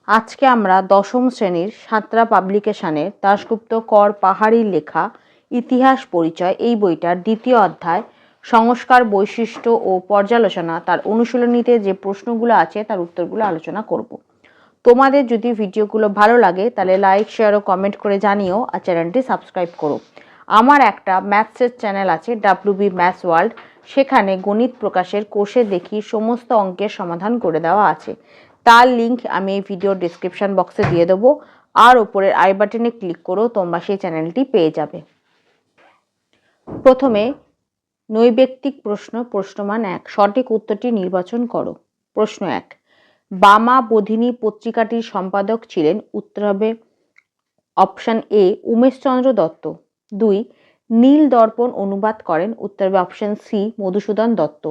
আজকে আমরা দশম শ্রেণীর সাঁতরা পাবলিকেশনের দাশগুপ্ত কর পাহাড়ির লেখা ইতিহাস পরিচয় এই বইটার দ্বিতীয় অধ্যায় সংস্কার বৈশিষ্ট্য ও পর্যালোচনা তার অনুশীলনীতে যে প্রশ্নগুলো আছে তার উত্তরগুলো আলোচনা করব। তোমাদের যদি ভিডিওগুলো ভালো লাগে তাহলে লাইক শেয়ার ও কমেন্ট করে জানিও আর চ্যানেলটি সাবস্ক্রাইব করো। আমার একটা ম্যাথসের চ্যানেল আছে WB ম্যাথস ওয়ার্ল্ড, সেখানে গণিত প্রকাশের কোষে দেখি সমস্ত অঙ্কের সমাধান করে দেওয়া আছে। তার লিঙ্ক আমি এই ভিডিও ডিসক্রিপশন বক্সে দিয়ে দেবো, আর ওপরের আই বাটনে ক্লিক করো, তোমরা সেই চ্যানেলটি পেয়ে যাবে। প্রথমে নৈবেক্তিক প্রশ্নমান 1, সঠিক উত্তরটি নির্বাচন করো। প্রশ্ন 1, বামা বোধিনী পত্রিকাটির সম্পাদক ছিলেন? উত্তর হবে অপশন এ উমেশচন্দ্র দত্ত। 2, নীল দর্পণ অনুবাদ করেন? উত্তর হবে option C Madhusudan Dutta.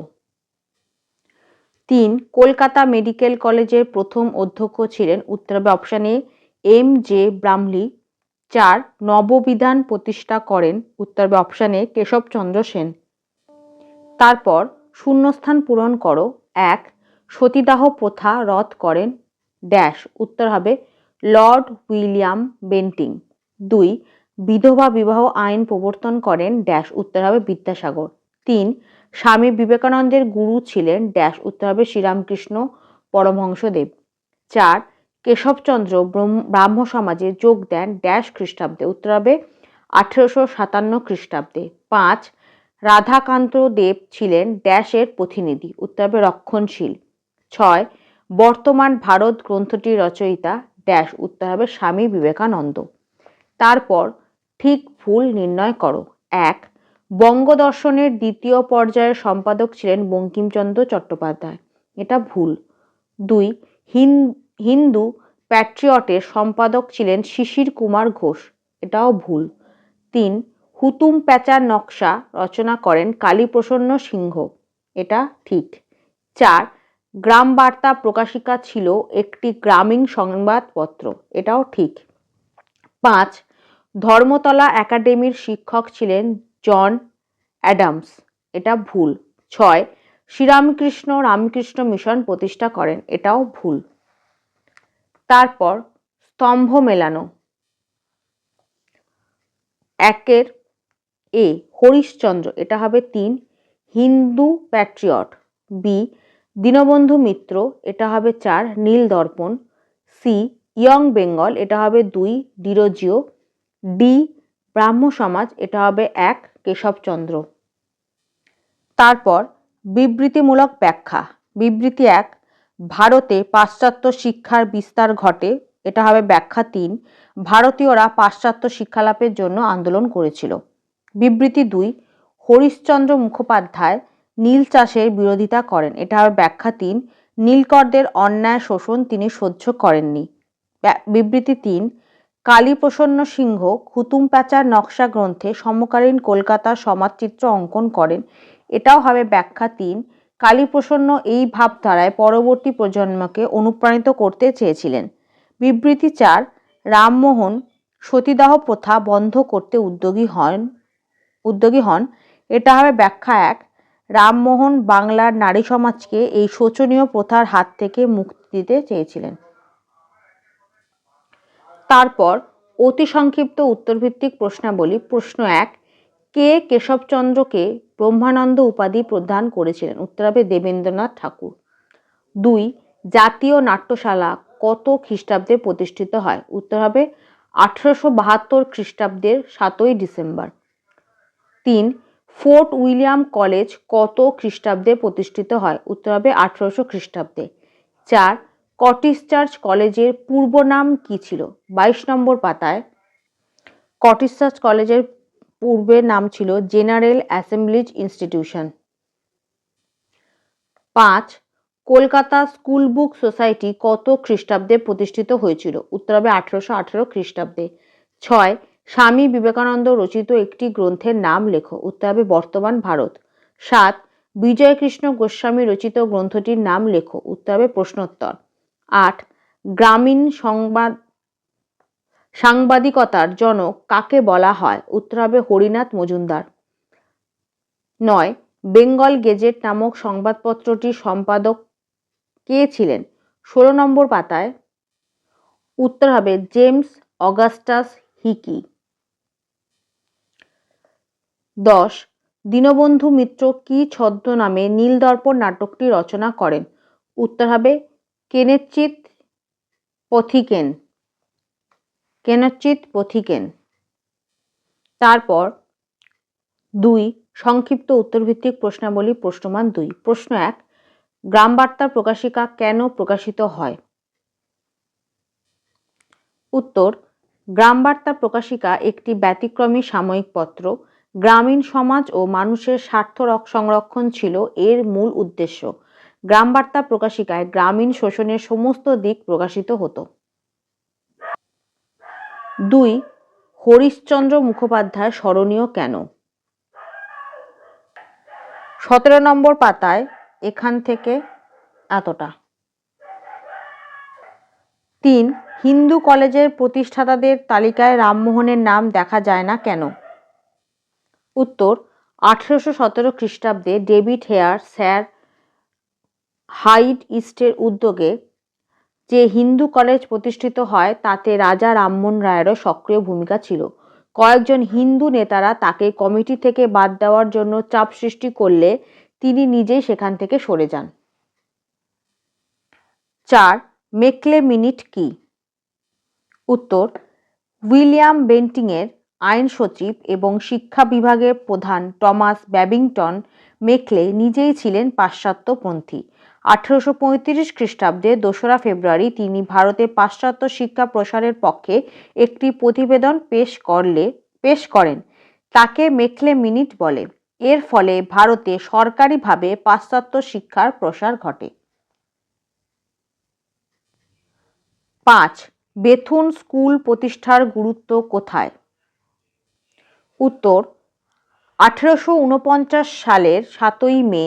3, Kolkata medical কলেজের প্রথম অধ্যক্ষ ছিলেন? উত্তর হবে অপশন এ MJ ব্রামলি। 4, নববিধান প্রতিষ্ঠা করেন? উত্তর হবে অপশন এ কেশবচন্দ্র সেন। তারপর শূন্যস্থান পূরণ করো। 1, সতীদাহ প্রথা রদ করেন ড্যাশ? উত্তর হবে লর্ড উইলিয়াম বেন্টিং। 2, বিধবা বিবাহ আইন প্রবর্তন করেন ড্যাশ? উত্তর হবে বিদ্যাসাগর। 3, স্বামী বিবেকানন্দের গুরু ছিলেন ড্যাশ? উত্তর হবে শ্রীরামকৃষ্ণ পরমহংসদেব। 4, কেশবচন্দ্র ব্রাহ্ম সমাজে যোগ দেন ড্যাশ খ্রিস্টাব্দে? উত্তর হবে 1857 খ্রিস্টাব্দে। 5, রাধাকান্ত দেব ছিলেন ড্যাশের প্রতিনিধি? উত্তর হবে রক্ষণশীল। 6, বর্তমান ভারত গ্রন্থটির রচয়িতা ড্যাশ? উত্তর হবে স্বামী বিবেকানন্দ। তারপর ঠিক ভুল নির্ণয় করো। 1, বঙ্গদর্শনের দ্বিতীয় পর্যায়ের সম্পাদক ছিলেন বঙ্কিমচন্দ্র চট্টোপাধ্যায়, এটা ভুল। 2, হিন্দু প্যাট্রিয়টের সম্পাদক ছিলেন শিশির কুমার ঘোষ, এটাও ভুল। 3, হুতুম প্যাঁচার নকশা রচনা করেন কালীপ্রসন্ন সিংহ, এটা ঠিক। 4, গ্রাম বার্তা প্রকাশিকা ছিল একটি গ্রামীণ সংবাদপত্র, এটাও ঠিক। 5, ধর্মতলা একাডেমির শিক্ষক ছিলেন জন অ্যাডামস, এটা ভুল। 6, শ্রীরামকৃষ্ণ রামকৃষ্ণ মিশন প্রতিষ্ঠা করেন, এটাও ভুল। তারপর স্তম্ভ মেলানো। 1 এ হরিশ্চন্দ্র, এটা হবে 3, হিন্দু প্যাট্রিয়ট। বি, দীনবন্ধু মিত্র, এটা হবে 4, নীল দর্পণ। সি, ইয়ং বেঙ্গল, এটা হবে 2, ডিরোজিও। ডি, ব্রাহ্ম সমাজ, এটা হবে 1, কেশবচন্দ্র। তারপর বিবৃতিমূলক ব্যাখ্যা। বিবৃতি 1, ভারতে পাশ্চাত্য শিক্ষার বিস্তার ঘটে, এটা হবে ব্যাখ্যা 3, ভারতীয়রা পাশ্চাত্য শিক্ষালাভের জন্য আন্দোলন করেছিল। বিবৃতি 2, হরিশ্চন্দ্র মুখোপাধ্যায় নীল চাষের বিরোধিতা করেন, এটা হবে ব্যাখ্যা 3, নীলকরদের অন্যায় শোষণ তিনি সহ্য করেননি। বিবৃতি 3, কালীপ্রসন্ন সিংহ হুতুম প্যাঁচার নকশা গ্রন্থে সমকালীন কলকাতার সমাজচিত্র অঙ্কন করেন, এটাও হবে ব্যাখ্যা 3, কালীপ্রসন্ন এই ভাবধারায় পরবর্তী প্রজন্মকে অনুপ্রাণিত করতে চেয়েছিলেন। বিবৃতি 4, রামমোহন সতীদাহ প্রথা বন্ধ করতে উদ্যোগী হন, এটা হবে ব্যাখ্যা 1, রামমোহন বাংলার নারী সমাজকে এই শোচনীয় প্রথার হাত থেকে মুক্তি দিতে চেয়েছিলেন। তারপর অতি সংক্ষিপ্ত উত্তরভিত্তিক প্রশ্নাবলী। প্রশ্ন 1, কে কেশবচন্দ্রকে ব্রহ্মানন্দ উপাধি প্রদান করেছিলেন? উত্তর হবে দেবেন্দ্রনাথ ঠাকুর। 2, জাতীয় নাট্যশালা কত খ্রিস্টাব্দে প্রতিষ্ঠিত হয়? উত্তর হবে 1872 খ্রিস্টাব্দের 7ই ডিসেম্বর। 3, ফোর্ট উইলিয়াম কলেজ কত খ্রিস্টাব্দে প্রতিষ্ঠিত হয়? উত্তর হবে 1800 খ্রিস্টাব্দে। 4, কটিস চার্চ কলেজের পূর্ব নাম কি ছিল? 22 নম্বর পাতায় কটিস চার্চ কলেজের পূর্বের নাম ছিল general Assembly's institution. 5, Kolkata school book society কত খ্রিস্টাব্দে প্রতিষ্ঠিত হয়েছিল? উত্তর হবে 1818 খ্রিস্টাব্দে। 6, স্বামী বিবেকানন্দ রচিত একটি গ্রন্থের নাম লেখো। উত্তর হবে বর্তমান ভারত। 7, বিজয়কৃষ্ণ গোস্বামী রচিত গ্রন্থটির নাম লেখো। উত্তর হবে প্রশ্নোত্তর। 8, গ্রামীণ সাংবাদিকতার জনক কাকে বলা হয়? উত্তর হবে হরিনাথ মজুমদার। 9, বেঙ্গল গেজেট নামক সংবাদপত্রটির সম্পাদক কে ছিলেন? 16 নম্বর পাতায় উত্তর হবে James Augustus Hicky. 10 Dinabandhu Mitra কি ছদ্মনামে নীলদর্পণ নাটকটি রচনা করেন? উত্তর হবে কেনেচিৎ পথিকেন। কেনচিৎ পথিকেন। তারপর 2 সংক্ষিপ্ত উত্তরভিত্তিক প্রশ্নাবলী প্রশ্নমান 2। প্রশ্ন 1 গ্রামবার্তা প্রকাশিকা কেন প্রকাশিত হয়? উত্তর গ্রামবার্তা প্রকাশিকা একটি ব্যতিক্রমী সাময়িক পত্র। গ্রামীণ সমাজ ও মানুষের স্বার্থ সংরক্ষণ ছিল এর মূল উদ্দেশ্য। গ্রামবার্তা প্রকাশিকায় গ্রামীণ শোষণের সমস্ত দিক প্রকাশিত হতো। 2 হরিশচন্দ্র মুখোপাধ্যায় স্মরণীয় কেন? 17 নম্বর পাতায় এখান থেকে এতটা। 3 হিন্দু কলেজের প্রতিষ্ঠাতাদের তালিকায় রামমোহনের নাম দেখা যায় না কেন? উত্তর 1817 খ্রিস্টাব্দে ডেভিড হেয়ার স্যার হাইড ইস্টের উদ্যোগে যে হিন্দু কলেজ প্রতিষ্ঠিত হয় তাতে রাজা রামমোহন রায়েরও সক্রিয় ভূমিকা ছিল। কয়েকজন হিন্দু নেতারা তাকে কমিটি থেকে বাদ দেওয়ার জন্য চাপ সৃষ্টি করলে তিনি নিজেই সেখান থেকে সরে যান। 4 মেকলে মিনিট কি? উত্তর উইলিয়াম বেন্টিংয়ের আইন সচিব এবং শিক্ষা বিভাগের প্রধান টমাস ব্যাবিংটন মেকলে নিজেই ছিলেন পাশ্চাত্যপন্থী। 1835 খ্রিস্টাব্দে 2রা ফেব্রুয়ারি তিনি ভারতে পাশ্চাত্য শিক্ষা প্রসারের পক্ষে একটি প্রতিবেদন পেশ করেন। তাকে মেকলে মিনিট বলে। এর ফলে ভারতে সরকারিভাবে পাশ্চাত্য শিক্ষার প্রসার ঘটে। 5 বেথুন স্কুল প্রতিষ্ঠার গুরুত্ব কোথায়? উত্তর 1849 সালের 7ই মে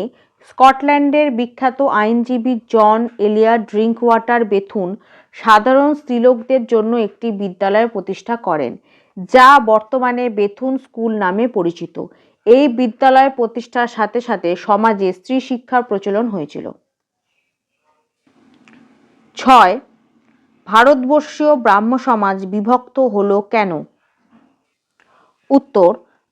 স্কটল্যান্ডের বিখ্যাত আইনজীবী জন এলিয়ট ড্রিঙ্কওয়াটার বেথুন সাধারণ স্ত্রীলোকদের জন্য একটি বিদ্যালয় প্রতিষ্ঠা করেন, যা বর্তমানে বেথুন স্কুল নামে পরিচিত। এই বিদ্যালয় প্রতিষ্ঠার সাথে সাথে সমাজে স্ত্রী শিক্ষার প্রচলন হয়েছিল। 6 ভারতবর্ষীয় ব্রাহ্ম সমাজ বিভক্ত হলো কেন? উত্তর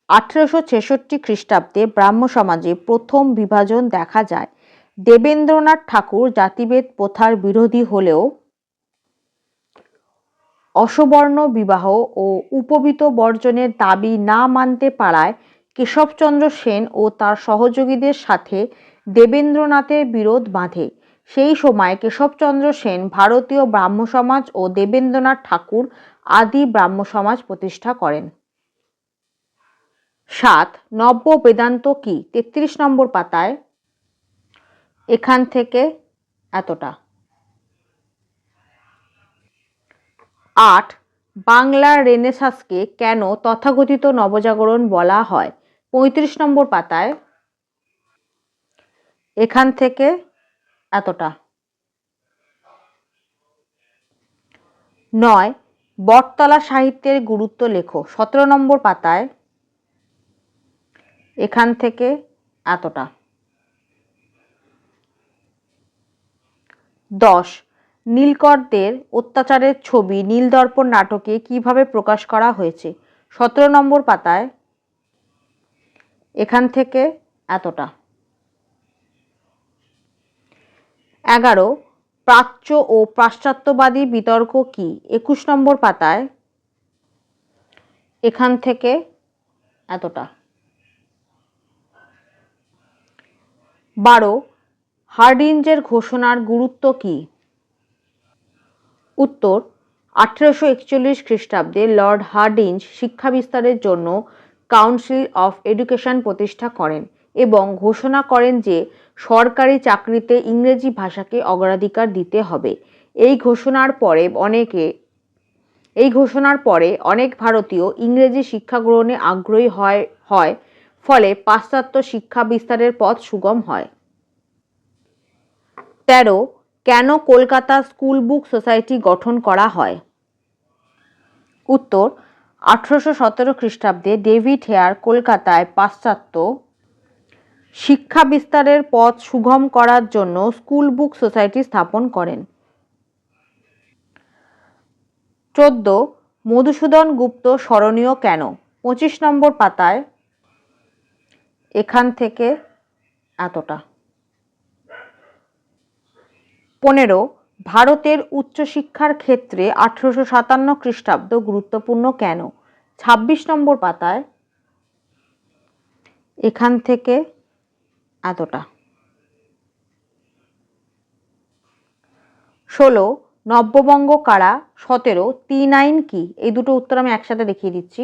1866 খ্রিস্টাব্দে ব্রাহ্ম সমাজে প্রথম বিভাজন দেখা যায়। দেবেন্দ্রনাথ ঠাকুর জাতিভেদ প্রথার বিরোধী হলেও অসবর্ণ বিবাহ ও উপবীত বর্জনের দাবি না মানতে পারায় কেশবচন্দ্র সেন ও তার সহযোগীদের সাথে দেবেন্দ্রনাথের বিরোধ বাধে। সেই সময় কেশবচন্দ্র সেন ভারতীয় ব্রাহ্ম সমাজ ও দেবেন্দ্রনাথ ঠাকুর আদি ব্রাহ্ম সমাজ প্রতিষ্ঠা করেন। 7 নব্য বেদান্ত কি? 33 নম্বর পাতায় এখান থেকে এতটা। 8 বাংলার রেনেসাঁসকে কেন তথাকথিত নবজাগরণ বলা হয়? 35 নম্বর পাতায় এখান থেকে এতটা। 9 বটতলা সাহিত্যের গুরুত্ব লেখো। 17 নম্বর পাতায় এখান থেকে এতটা। 10 নীলকরদের অত্যাচারের ছবি নীলদর্পণ নাটকে কিভাবে প্রকাশ করা হয়েছে? 17 নম্বর পাতায় এখান থেকে এতটা। 11 প্রাচ্য ও পাশ্চাত্যবাদী বিতর্ক কি? 21 নম্বর পাতায় এখান থেকে এতটা। 12 হার্ডিঞ্জের ঘোষণার গুরুত্ব কি? উত্তর 1841 খ্রিস্টাব্দে লর্ড হার্ডিঞ্জ শিক্ষা বিস্তারের জন্য কাউন্সিল অফ এডুকেশন প্রতিষ্ঠা করেন এবং ঘোষণা করেন যে সরকারি চাকরিতে ইংরেজি ভাষাকে অগ্রাধিকার দিতে হবে। এই ঘোষণার পরে অনেক ভারতীয় ইংরেজি শিক্ষা গ্রহণে আগ্রহী হয়, ফলে পাশ্চাত্য শিক্ষা বিস্তারের পথ সুগম হয়। 13 কেন কলকাতা স্কুল বুক সোসাইটি গঠন করা হয়? উত্তর 1817 খ্রিস্টাব্দে ডেভিড হেয়ার কলকাতায় পাশ্চাত্য শিক্ষা বিস্তারের পথ সুগম করার জন্য স্কুল বুক সোসাইটি স্থাপন করেন। 14 মধুসূদন গুপ্ত স্মরণীয় কেন? 25 নম্বর পাতায়। এখান থেকে এতটা। 15 ভারতের উচ্চশিক্ষার ক্ষেত্রে 1857 খ্রিস্টাব্দ গুরুত্বপূর্ণ কেন? 26 নম্বর পাতায়। এখান থেকে এতটা। 16 নব্যবঙ্গ কারা? 17 তিন আইন কি? এই দুটো উত্তর আমি একসাথে দেখিয়ে দিচ্ছি।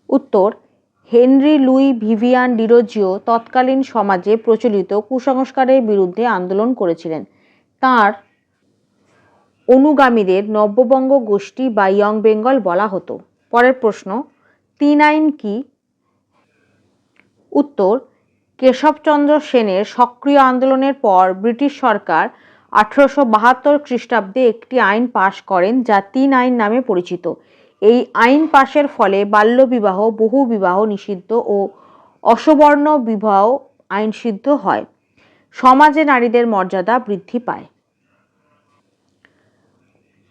উত্তর, হেনরি লুই ভিভিয়ান ডিরোজিও তৎকালীন সমাজে প্রচলিত কুসংস্কারের বিরুদ্ধে আন্দোলন করেছিলেন। তাঁর অনুগামীদের নব্যবঙ্গ গোষ্ঠী বা ইয়ং বেঙ্গল বলা হতো। পরের প্রশ্ন, তিন আইন কি? উত্তর, কেশবচন্দ্র সেনের সক্রিয় আন্দোলনের পর ব্রিটিশ সরকার 1872 খ্রিস্টাব্দে একটি আইন পাশ করেন যা তিন আইন নামে পরিচিত। এই আইন পাশের ফলে বাল্যবিবাহ, বহুবিবাহ নিষিদ্ধ ও অসবর্ণ বিবাহ আইনসিদ্ধ হয়। সমাজে নারীদের মর্যাদা বৃদ্ধি পায়।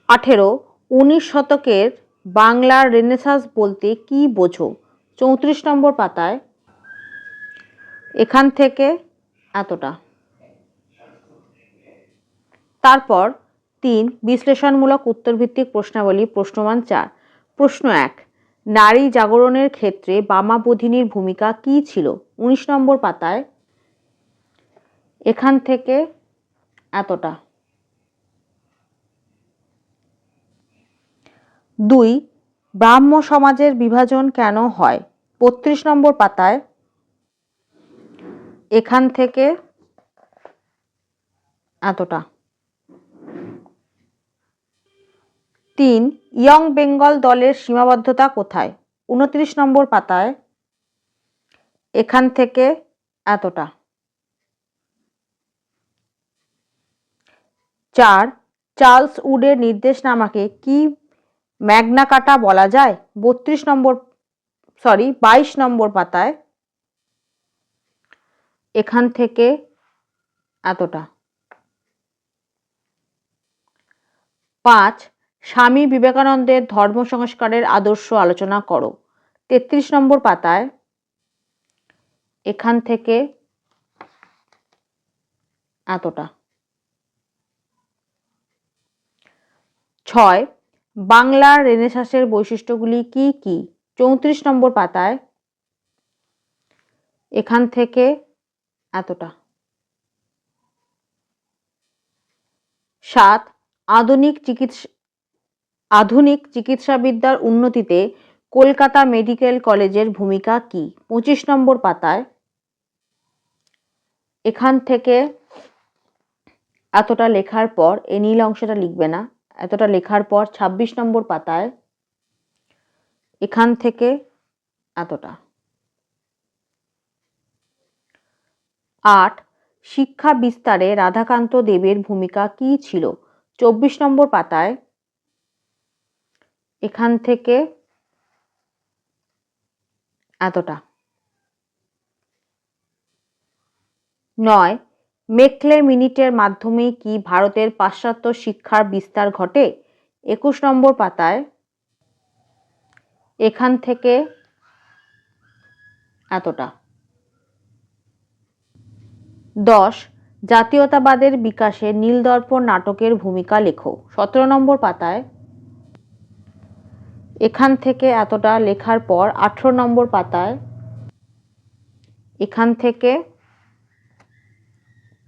18 19 শতকের বাংলার রেনেসাঁস বলতে কি বোঝো? 34 নম্বর পাতায়। এখান থেকে এতটা। তারপর 3 বিশ্লেষণমূলক উত্তরভিত্তিক প্রশ্নাবলী প্রশ্নমান 4। প্রশ্ন 1 নারী জাগরণের ক্ষেত্রে বামাবোধিনীর ভূমিকা কী ছিল? 19 নম্বর পাতায়। এখান থেকে এতটা। 2 ব্রাহ্ম সমাজের বিভাজন কেন হয়? 32 নম্বর পাতায়। এখান থেকে এতটা। 3 ইয়ং বেঙ্গল দলের সীমাবদ্ধতা কোথায়? 29 নম্বর পাতায়। এখান থেকে এতটা। 4 চার্লস উডের নির্দেশনামাকে কি ম্যাগনা কার্টা বলা যায়? 22 নম্বর পাতায়। এখান থেকে এতটা। 5 স্বামী বিবেকানন্দের ধর্ম সংস্কারের আদর্শ আলোচনা করো। 33 নম্বর পাতায়। এখান থেকে এতটা। 6 বাংলার রেনেসাঁসের বৈশিষ্ট্যগুলি কি কি? 34 নম্বর পাতায়। এখান থেকে এতটা। 7 আধুনিক চিকিৎসাবিদ্যার উন্নতিতে কলকাতা মেডিকেল কলেজের ভূমিকা কি? 25 নম্বর পাতায়। এখান থেকে এতটা লেখার পর এই নীল অংশটা লিখবে না, এতটা লেখার পর 26 নম্বর পাতায়। এখান থেকে এতটা। 8 শিক্ষা বিস্তারে রাধাকান্ত দেবের ভূমিকা কি ছিল? 24 নম্বর পাতায়। এখান থেকে এতটা। 9 মেকলে মিনিটের মাধ্যমে কি ভারতের পাশ্চাত্য শিক্ষার বিস্তার ঘটে? 21 নম্বর পাতায়। এখান থেকে এতটা। 10 জাতীয়তাবাদের বিকাশে নীলদর্পণ নাটকের ভূমিকা লেখো। 17 নম্বর পাতায়। এখান থেকে এতটা লেখার পর 18 নম্বর পাতায়। এখান থেকে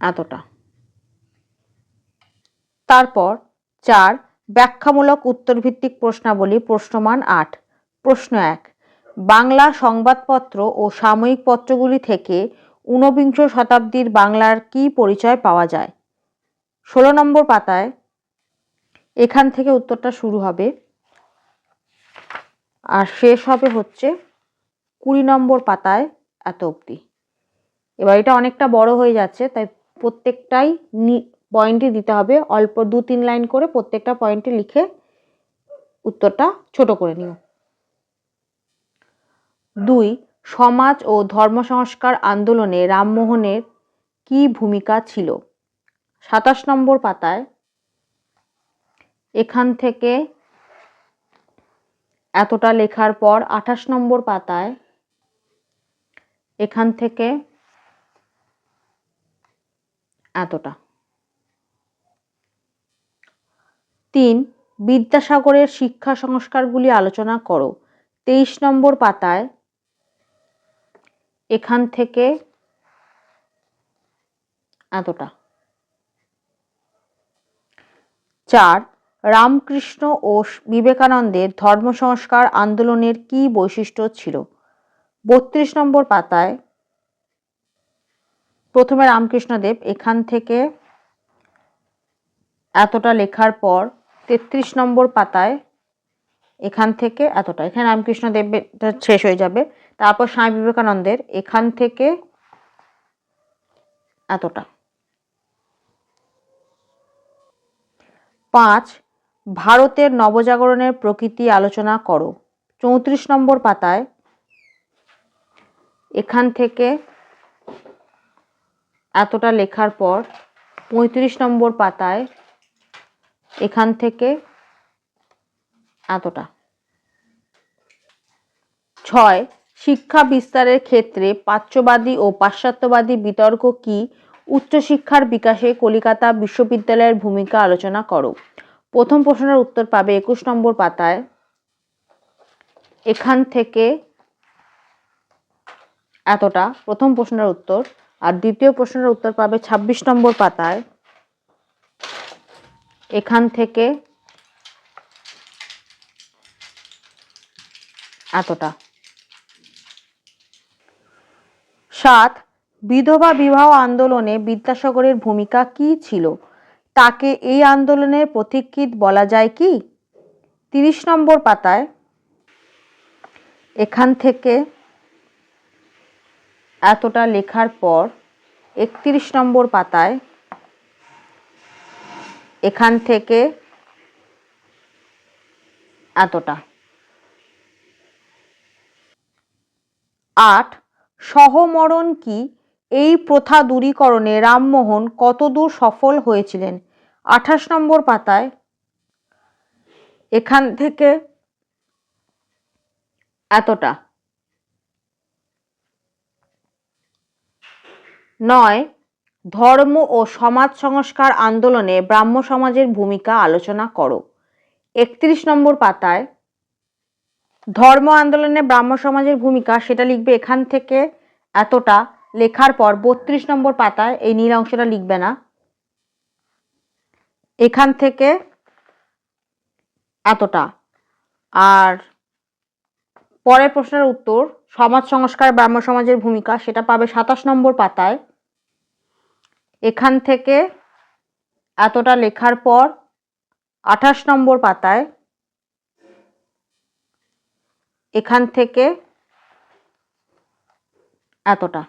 এতটা। তারপর 4 ব্যাখ্যামূলক উত্তরভিত্তিক প্রশ্নাবলী প্রশ্নমান 8। প্রশ্ন 1 বাংলা সংবাদপত্র ও সাময়িক পত্রগুলি থেকে ঊনবিংশ শতাব্দীর বাংলার কি পরিচয় পাওয়া যায়? 16 নম্বর পাতায়। এখান থেকে উত্তরটা শুরু হবে আর শেষ হবে হচ্ছে 20 নম্বর পাতায় এত অবধি। এবার এটা অনেকটা বড় হয়ে যাচ্ছে, তাই প্রত্যেকটাই পয়েন্টই দিতে হবে, অল্প 2-3 লাইন করে প্রত্যেকটা পয়েন্টে লিখে উত্তরটা ছোট করে নিও। 2 সমাজ ও ধর্ম সংস্কার আন্দোলনে রামমোহনের কি ভূমিকা ছিল? 27 নম্বর পাতায়। এখান থেকে এতটা লেখার পর 28 নম্বর পাতায় এখান থেকে এতটা। 3 বিদ্যাসাগরের শিক্ষা সংস্কারগুলি আলোচনা করো। 23 নম্বর পাতায় এখান থেকে এতটা। 4 রামকৃষ্ণ ও বিবেকানন্দের ধর্ম সংস্কার আন্দোলনের কি বৈশিষ্ট্য ছিল? 32 নম্বর পাতায় প্রথমে রামকৃষ্ণদেব, এখান থেকে এতটা লেখার পর 33 নম্বর পাতায় এখান থেকে এতটা। এখানে রামকৃষ্ণদেবটা শেষ হয়ে যাবে। তারপর স্বামী বিবেকানন্দের এখান থেকে এতটা। 5 ভারতের নবজাগরণের প্রকৃতি আলোচনা করো। 34 নম্বর পাতায় এখান থেকে এতটা লেখার পর 35 নম্বর পাতায় এখান থেকে এতটা। 6 শিক্ষা বিস্তারের ক্ষেত্রে প্রাচ্যবাদী ও পাশ্চাত্যবাদী বিতর্ক কি উচ্চশিক্ষার বিকাশে কলিকাতা বিশ্ববিদ্যালয়ের ভূমিকা আলোচনা করো। প্রথম প্রশ্নের উত্তর পাবে 21 নম্বর পাতায় এখান থেকে এতটা প্রথম প্রশ্নের উত্তর, আর দ্বিতীয় প্রশ্নের উত্তর পাবে 26 নম্বর পাতায় এখান থেকে এতটা। 7 বিধবা বিবাহ আন্দোলনে বিদ্যাসাগরের ভূমিকা কি ছিল? তাকে এই আন্দোলনের পথিকৃৎ বলা যায় কি? 30 নম্বর পাতায় এখান থেকে এতটা লেখার পর 31 নম্বর পাতায় এখান থেকে এতটা। 8 সহমরণ কি এই প্রথা দূরীকরণে রামমোহন কতদূর সফল হয়েছিলেন? 28 নম্বর পাতায় এখান থেকে এতটা। 9 ধর্ম ও সমাজ সংস্কার আন্দোলনে ব্রাহ্ম সমাজের ভূমিকা আলোচনা করো। 31 নম্বর পাতায় ধর্ম আন্দোলনে ব্রাহ্ম সমাজের ভূমিকা সেটা লিখবে এখান থেকে এতটা লেখার পর 32 নম্বর পাতায় এই নীল অংশটা লিখবে না, এখান থেকে এতটা। আর পরের প্রশ্নের উত্তর সমাজ সংস্কার ব্রাহ্ম সমাজের ভূমিকা সেটা পাবে 27 নম্বর পাতায় এখান থেকে এতটা লেখার পর 28 নম্বর পাতায় এখান থেকে এতটা।